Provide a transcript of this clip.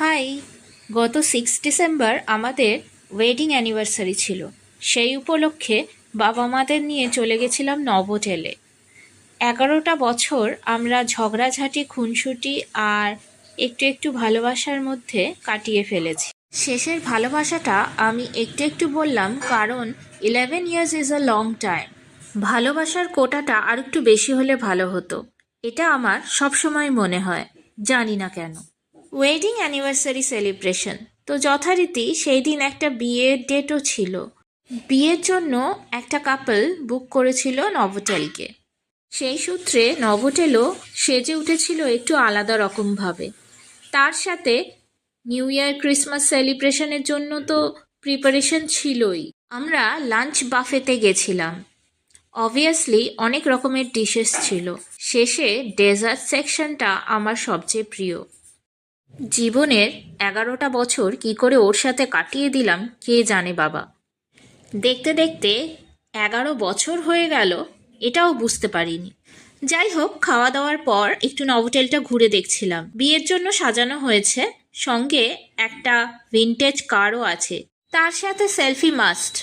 High. গত 6 December আমাদের wedding anniversary ছিল। সেই উপলক্ষে বাবা মাদের নিয়ে চলে গেছিলাম নভোটেলে। 11টা বছর আমরা ঝগড়াঝাঁটি, খুনসুটি আর একটু একটু ভালোবাসার মধ্যে কাটিয়ে ফেলেছি। শেষের ভালোবাসাটা আমি একটু একটু বললাম, কারণ 11 years is a long time. ভালোবাসার কোটাটা আর একটু বেশি হলে ভালো হতো, এটা আমার সবসময় মনে হয়, জানি না কেন। ওয়েডিং অ্যানিভার্সারি সেলিব্রেশন তো যথারীতি সেই দিন একটা বিয়ের ডেটও ছিল। বিয়ের জন্য একটা কাপল বুক করেছিল নভোটেলকে। সেই সূত্রে নভোটেলও সেজে উঠেছিল একটু আলাদা রকমভাবে। তার সাথে নিউ ইয়ার ক্রিসমাস সেলিব্রেশনের জন্য তো প্রিপারেশন ছিলই। আমরা লাঞ্চ বাফেতে গেছিলাম। অবভিয়াসলি অনেক রকমের ডিশেস ছিল। শেষে ডেজার্ট সেকশনটা আমার সবচেয়ে প্রিয়। জীবনের 11টা বছর কি করে ওর সাথে কাটিয়ে দিলাম কে জানে বাবা। দেখতে দেখতে 11 বছর হয়ে গেল, এটাও বুঝতে পারিনি। যাই হোক, খাওয়া দাওয়ার পর একটু নভোটেলটা ঘুরে দেখছিলাম। বিয়ের জন্য সাজানো হয়েছে, সঙ্গে একটা ভিনটেজ কারও আছে, তার সাথে সেলফি মাস্ট।